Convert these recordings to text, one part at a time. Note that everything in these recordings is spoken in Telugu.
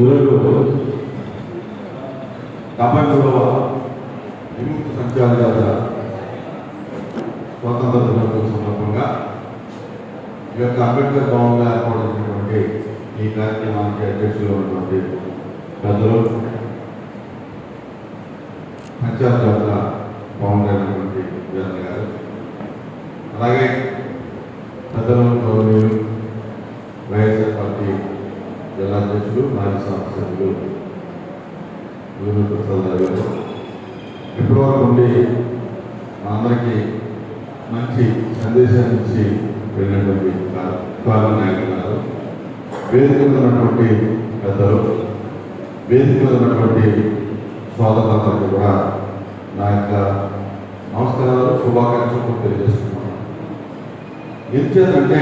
ఈరోజు 73వ విముక్త సంచార జాతర స్వాతంత్ర దినోత్సవం సందర్భంగా ఈ యొక్క అంబేద్కర్ భవన్లో ఏర్పడినటువంటి ఈ కార్యక్రమానికి అధ్యక్షులు ఉన్నటువంటి పెద్దలు సంచార జాతర భవన్ అయినటువంటి వీరన్న గారు, అలాగే పెద్దలు గౌరవనీయులు వైఎస్ఆర్ పార్టీ జిల్లా అధ్యక్షులు మాజీ శాసనసభ్యులు ప్రసాద్ గారు, ఇప్పటివరకు ఉండి అందరికీ మంచి సందేశాన్ని ఇచ్చి వెళ్ళినటువంటి కాలం నాయకులు గారు, వేదిక మీద ఉన్నటువంటి పెద్దలు, వేదిక మీద ఉన్నటువంటి సోదరులందరికీ కూడా నా యొక్క నమస్కారాలు, శుభాకాంక్షలు తెలియజేస్తున్నాను. ఎందుచేతంటే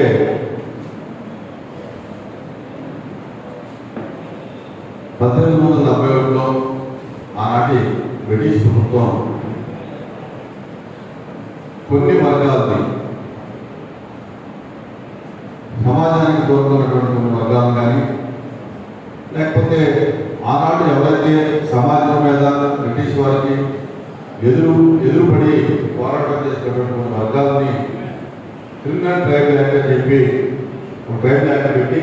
1871లో ఆనాటి బ్రిటిష్ ప్రభుత్వం కొన్ని వర్గాలని, సమాజానికి దూరంగా ఉన్నటువంటి కొన్ని వర్గాలను కానీ, లేకపోతే ఆనాడు ఎవరైతే సమాజం మీద బ్రిటిష్ వారికి ఎదురుపడి పోరాటం చేసినటువంటి వర్గాలని క్రిమినల్ ట్రైబల్ యాక్ట్ అని చెప్పి ఒక ట్రైబల్ యాక్ట్ పెట్టి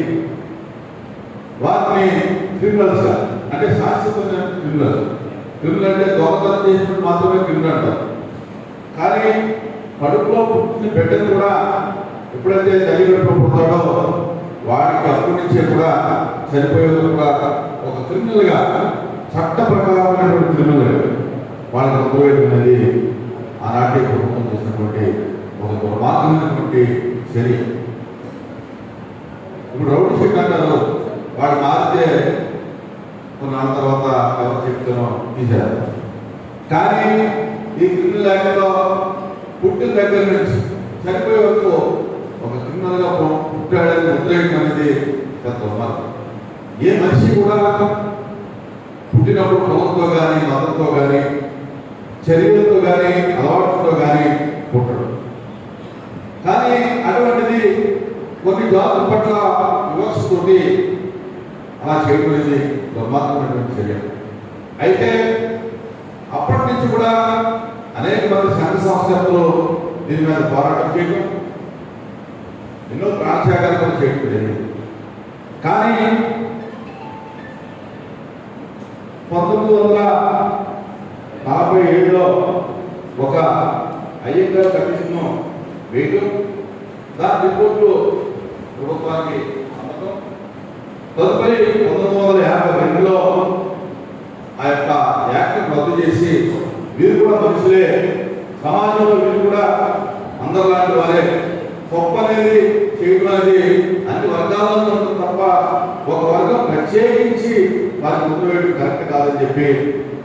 వారిని క్రిమినల్స్గా, అంటే శాశ్వతమైన క్రిమినల్ అంటే దొంగతనం చేసినప్పుడు మాత్రమే క్రిమినల్ అంటారు. కానీ కడుపులో పుట్టిన బిడ్డను కూడా ఎప్పుడైతే తల్లిదండ్రులు పుడతాడో వాడికి అప్పటి నుంచే కూడా చనిపోయేది కూడా ఒక క్రిమినల్గా, చట్ట ప్రకారమైనటువంటి క్రిమినల్ వాళ్ళకి ఉపయోగమైనది ఆనాటి ప్రభుత్వం చేసినటువంటి ఒక దుర్మార్గమైనటువంటి చర్య. ఇప్పుడు రౌడీ షీట్ అంటారు, వాడు మారితే కొన్నాళ్ళ తర్వాత ఎవరు చెప్తానో తీశారు. కానీ ఈ క్రిమినల్ యాక్ట్లో పుట్టిన దగ్గర నుంచి చనిపోయే వరకు ఒక క్రిమినల్గా పుట్టాడని ఉద్రేకం అనేది పెద్ద మార్గం. ఏ మనిషి కూడా పుట్టినప్పుడు కులంతో కానీ, మతంతో కానీ, చర్యలతో కానీ, అలవాటుతో కానీ పుట్టడు. కానీ అటువంటిది కొన్ని జాతుల పట్ల వివక్షతోటి అలా చేయకూడదు, దుర్మార్గమైనటువంటి చర్య. అయితే అప్పటి నుంచి కూడా అనేక మంది సంఘ సంస్థలు దీని మీద పోరాటం చేయడం, ఎన్నో ప్రాణత్యాగాలు కూడా చేయడం జరిగింది. కానీ 1947లో ఒక అయ్యంగార్ కమిషన్ వేయడం, దాని రిపోర్ట్లు ప్రభుత్వానికి అమ్మకం. తదుపరి 1952లో ఆ యొక్క యాక్ట్ రద్దు చేసి వీరు కూడా మనుషులే, సమాజంలో వీరు కూడా అందరిలాంటి వారే, గొప్ప అనేది చేయడం అనేది అన్ని వర్గాలలో ఉంటుంది తప్ప ఒక వర్గం ప్రత్యేకించి వారికి ముందు వేయడం కరెక్ట్ కాదని చెప్పి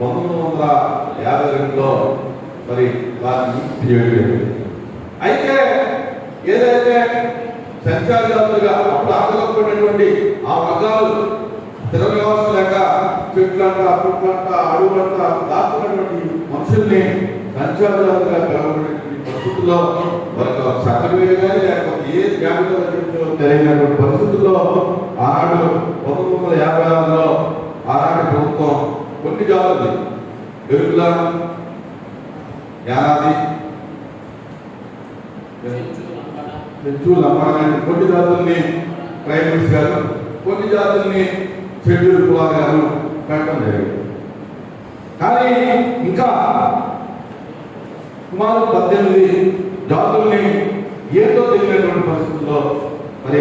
1952లో మరి వారిని ముక్తి చేయడం. అయితే ఏదైతే సంచార జాతులుగా అప్పుడు ఆకలిపోయినటువంటి ఆ వర్గాలు స్థిర వ్యవస్థ లేక చెట్లంట, పుట్లంట, అడుగులంట దాక్కున్నటువంటి మనుషుల్ని సంచార జాతులుగా పిలవబడినటువంటి పరిస్థితుల్లో వారికి సర్టిఫికేట్ కానీ లేకపోతే ఏ జాబితాలో తెలియనటువంటి పరిస్థితుల్లో ఆనాడు 1956లో ఆనాటి ప్రభుత్వం కొన్ని జాతులు ఎరుకుల, యానాది, కొన్ని జాతుల్ని ట్రైబల్స్ గారు, కొన్ని జాతుల్ని షెడ్యూల్ కులాలు గారు పెట్టడం జరిగింది. కానీ ఇంకా సుమారు 18 జాతుల్ని ఏదో తెలియనటువంటి పరిస్థితుల్లో మరి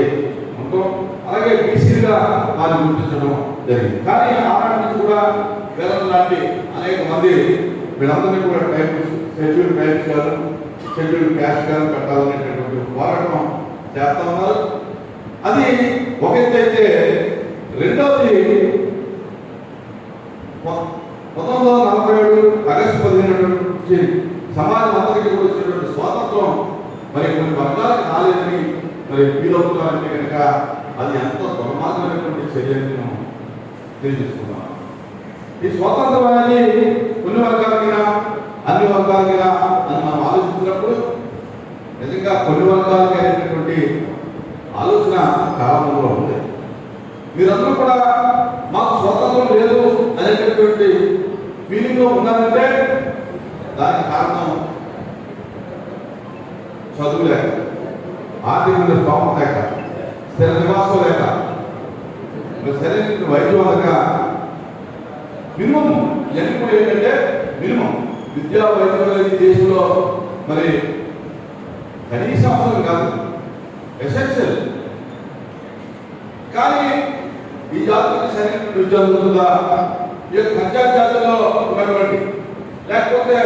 ఉంటాం. అలాగే బీసీలుగా వారిని గుర్తించడం జరిగింది. కానీ ఆనాటి నుంచి కూడా వీళ్ళ లాంటి అనేక మంది వీళ్ళందరినీ కూడా ట్రైబల్స్, షెడ్యూల్ ట్రైబ్స్ గారు, షెడ్యూల్ క్యాస్ట్ గారు పెట్టాలనేటటువంటి పోరాటం చేస్తా ఉన్నారు. అది ఒక ఎత్తు అయితే, రెండవది 1947 ఆగస్టు 15 నుంచి సమాజం అందరికీ కూడా వచ్చినటువంటి స్వాతంత్రం మరి కొన్ని వర్గాలకు రాలేదని మరి ఫీల్ అవుతున్నారంటే కనుక అది ఎంతో దుర్మార్గమైనటువంటి చర్యని మనం తెలియజేసుకున్నాం. ఈ స్వాతంత్రం అనేది కొన్ని వర్గాలకైనా అన్ని వర్గాలకైనా అని మనం ఆలోచించినప్పుడు నిజంగా కొన్ని వర్గాలకి అయినటువంటి ఆలోచన కాలంలో ఉంది. మీరందరూ కూడా మాకు అవసరం లేదు అనేటటువంటి ఫీలింగ్లో ఉన్నారంటే దానికి కారణం చదువు లేక, ఆర్థిక స్థోమత లేక, స్థిర నివాసం లేక, సరైన వైద్యం లేక, మినిమం ఇవన్నీ కూడా ఏంటంటే మినిమం విద్యా వైద్యులు ఈ దేశంలో మరి కనీస అవసరం కాదు, ఎసెన్షియల్. కానీ ఈ జాతులకు సరైన విద్య అందుతుందా? ఈ యొక్క పంచాయత్ జాతుల్లో ఉన్నటువంటి లేకపోతే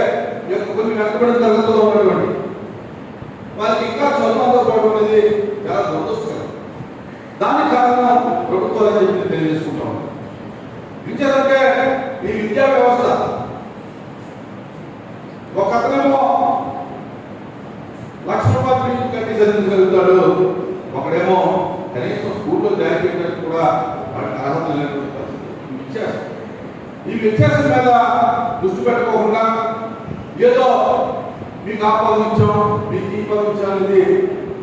ఈ యొక్క కొన్ని వెనకబడిన తరగతిలో ఉన్నటువంటి వాళ్ళకి ఇంకా చదువుతో పోవడం అనేది చాలా దురదృష్టకరం. దానికి కారణం ప్రభుత్వాలు చెప్పి తెలియజేసుకుంటాం. విద్యాలంటే ఈ విద్యా వ్యవస్థ ఒక అతనేమో ₹1,00,000 ఫీజు కట్టి చదివించగలుగుతాడు, ఒకడేమో కనీసం స్కూల్లో జాయిన్ చేయడానికి కూడా వాడికి అర్హత లేనటువంటి పరిస్థితి. వ్యత్యాసం, ఈ వ్యత్యాసం మీద దృష్టి పెట్టుకోకుండా ఏదో మీకు ఆ పదం ఇచ్చాం, మీకు ఈ పదం ఇచ్చాం అనేది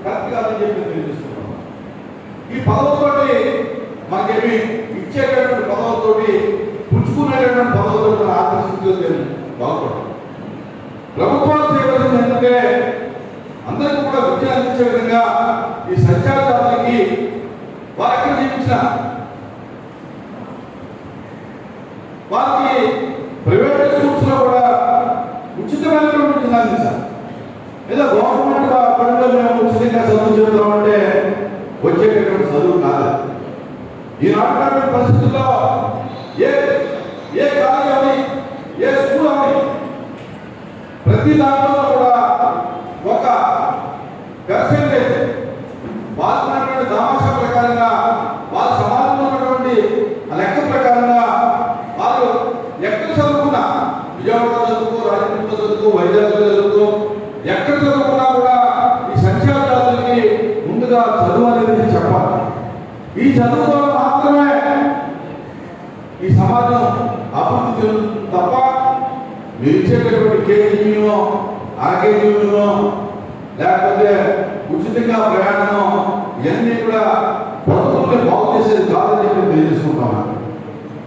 కరెక్ట్ కాదని చెప్పి తెలియజేస్తున్నాం. ఈ పదవులతోటి మనకేమి ఇచ్చేటటువంటి పదవులతోటి పుచ్చుకునేటటువంటి పదవులతో ఆర్థిక స్థితిలో బాగుపడతాం. ప్రభుత్వాలు చేయవలసింది ఏంటంటే అందరికీ కూడా విద్య అందించే విధంగా ఈ సంచార జాతులకి వారు ఎక్కడ జీవించిన వారికి ప్రైవేట్ స్కూల్స్ లో కూడా ఉచితమైనటువంటి విద్యను అందించాలి. ఏదో గవర్నమెంట్ పనిలో మేము ఉచితంగా చదువు చెబుతామంటే వచ్చేటటువంటి చదువు కాదు. ఈనాటి పరిస్థితుల్లో ఏ కాలేజ్ అని, ఏ స్కూల్ అని ప్రతి దాంట్లో కూడా ఒక పర్సెంటేజ్ వాళ్ళకున్నటువంటి దామాషా ప్రకారంగా, వాళ్ళ సమాజంలో ఉన్నటువంటి లెక్క ప్రకారంగా వాళ్ళు ఎక్కడ చదువుకున్నా, విజయవాడ చదువుకో, రాజమండ్రిలో చదువుకో, వైజాగ్లో చదువుకో, ఎక్కడ చదువుకున్నా కూడా ఈ సంచార జాతులకి ముందుగా చదువు అనేది చెప్పాలి. ఈ చదువుతో మాత్రమే ఈ సమాజం అభివృద్ధి చెందుతుంది తప్ప మీరు ఇచ్చేటటువంటి కేజీలో, అరకేజీలో, లేకపోతే ఉచితంగా ప్రయాణం ఇవన్నీ కూడా ప్రభుత్వం బాగు చేసేది కాదని చెప్పి తెలియజేసుకుంటాం.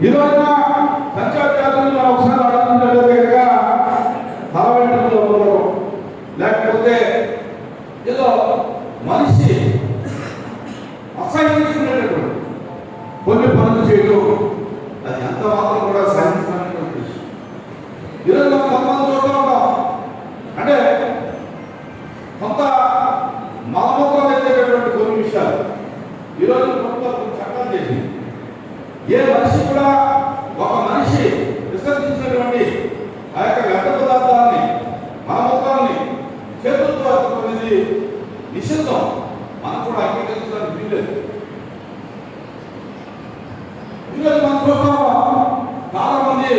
ఈరోజు సంచార జాతులను ఒకసారి అడుగుతున్నట్లయితే కనుక తలవెంట్రుకలో ఉండడం, లేకపోతే ఏదో మనిషి అసహించుకునేటటువంటి కొన్ని పనులు చేయడం, అది ఎంత మాత్రం కూడా సహించినటువంటి విషయం. ఈరోజు మనం కొంతమంది చూస్తూ ఉంటాం, అంటే కొంత మలమూత్రం ఎత్తేటటువంటి కొన్ని విషయాలు ఈరోజు ప్రభుత్వం చట్టం చేసింది. ఏ మనిషి కూడా ఒక మనిషి విసర్జించినటువంటి ఆ యొక్క వ్యర్థ పదార్థాలని, మలమూత్రాన్ని చేతులతో ఎత్తుకునేది నిషిద్ధం. మనం కూడా అంగీకరించడానికి వీల్లేదు. ఈరోజు మనం చూస్తాము, చాలా మంది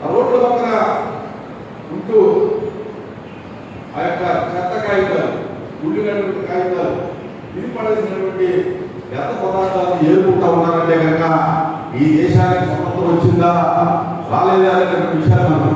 ఆ రోడ్ల పక్కన ఉంటూ ఆ యొక్క చెత్త కాగితాలు, ఉల్లినటువంటి కాగితాలు, ఇది పడేసినటువంటి వ్యర్థ పదార్థాలు ఏరుకుంటా ఉన్నారంటే కనుక ఈ దేశానికి స్వతంత్రం వచ్చిందా రాలేదా అనేటువంటి విషయాన్ని మనం